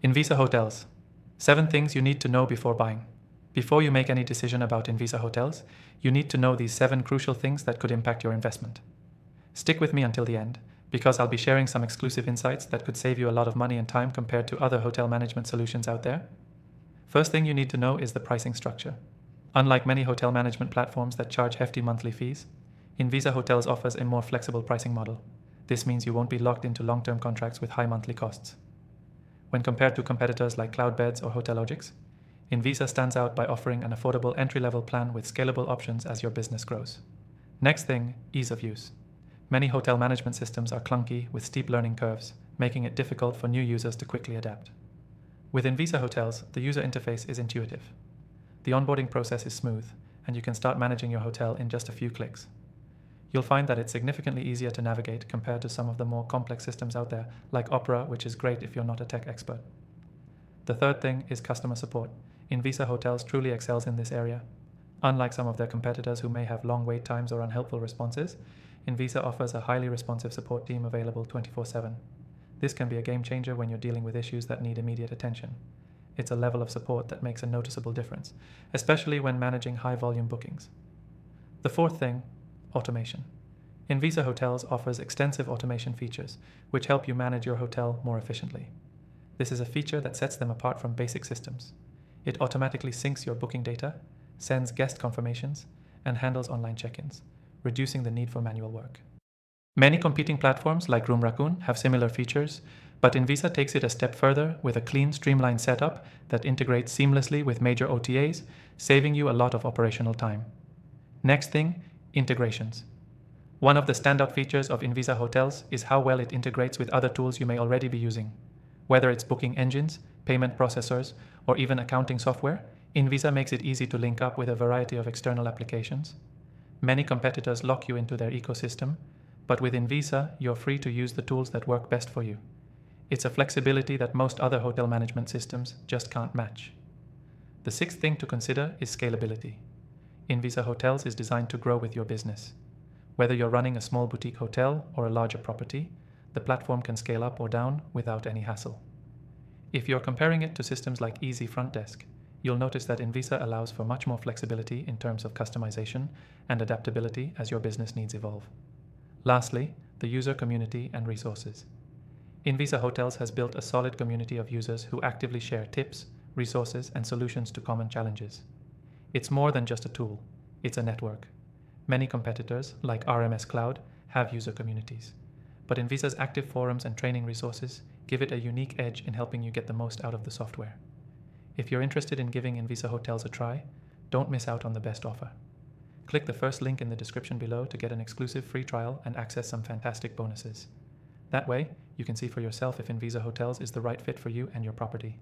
Invisa Hotels. 7 things you need to know before buying. Before you make any decision about Invisa Hotels, you need to know these 7 crucial things that could impact your investment. Stick with me until the end, because I'll be sharing some exclusive insights that could save you a lot of money and time compared to other hotel management solutions out there. First thing you need to know is the pricing structure. Unlike many hotel management platforms that charge hefty monthly fees, Invisa Hotels offers a more flexible pricing model. This means you won't be locked into long-term contracts with high monthly costs. When compared to competitors like Cloudbeds or Hotelogics, Invisa stands out by offering an affordable entry-level plan with scalable options as your business grows. Next thing, ease of use. Many hotel management systems are clunky with steep learning curves, making it difficult for new users to quickly adapt. With Invisa Hotels, the user interface is intuitive. The onboarding process is smooth, and you can start managing your hotel in just a few clicks. You'll find that it's significantly easier to navigate compared to some of the more complex systems out there, like Opera, which is great if you're not a tech expert. The third thing is customer support. Invisa Hotels truly excels in this area. Unlike some of their competitors who may have long wait times or unhelpful responses, Invisa offers a highly responsive support team available 24/7. This can be a game changer when you're dealing with issues that need immediate attention. It's a level of support that makes a noticeable difference, especially when managing high-volume bookings. The fourth thing, automation. Invisa Hotels offers extensive automation features, which help you manage your hotel more efficiently. This is a feature that sets them apart from basic systems. It automatically syncs your booking data, sends guest confirmations, and handles online check-ins, reducing the need for manual work. Many competing platforms like Room Raccoon have similar features, but Invisa takes it a step further with a clean, streamlined setup that integrates seamlessly with major OTAs, saving you a lot of operational time. Next thing, integrations. One of the standout features of Invisa Hotels is how well it integrates with other tools you may already be using. Whether it's booking engines, payment processors, or even accounting software, Invisa makes it easy to link up with a variety of external applications. Many competitors lock you into their ecosystem, but with Invisa, you're free to use the tools that work best for you. It's a flexibility that most other hotel management systems just can't match. The sixth thing to consider is scalability. Invisa Hotels is designed to grow with your business. Whether you're running a small boutique hotel or a larger property, the platform can scale up or down without any hassle. If you're comparing it to systems like Easy Front Desk, you'll notice that Invisa allows for much more flexibility in terms of customization and adaptability as your business needs evolve. Lastly, the user community and resources. Invisa Hotels has built a solid community of users who actively share tips, resources, and solutions to common challenges. It's more than just a tool, it's a network. Many competitors, like RMS Cloud, have user communities, but Invisa's active forums and training resources give it a unique edge in helping you get the most out of the software. If you're interested in giving Invisa Hotels a try, don't miss out on the best offer. Click the first link in the description below to get an exclusive free trial and access some fantastic bonuses. That way, you can see for yourself if Invisa Hotels is the right fit for you and your property.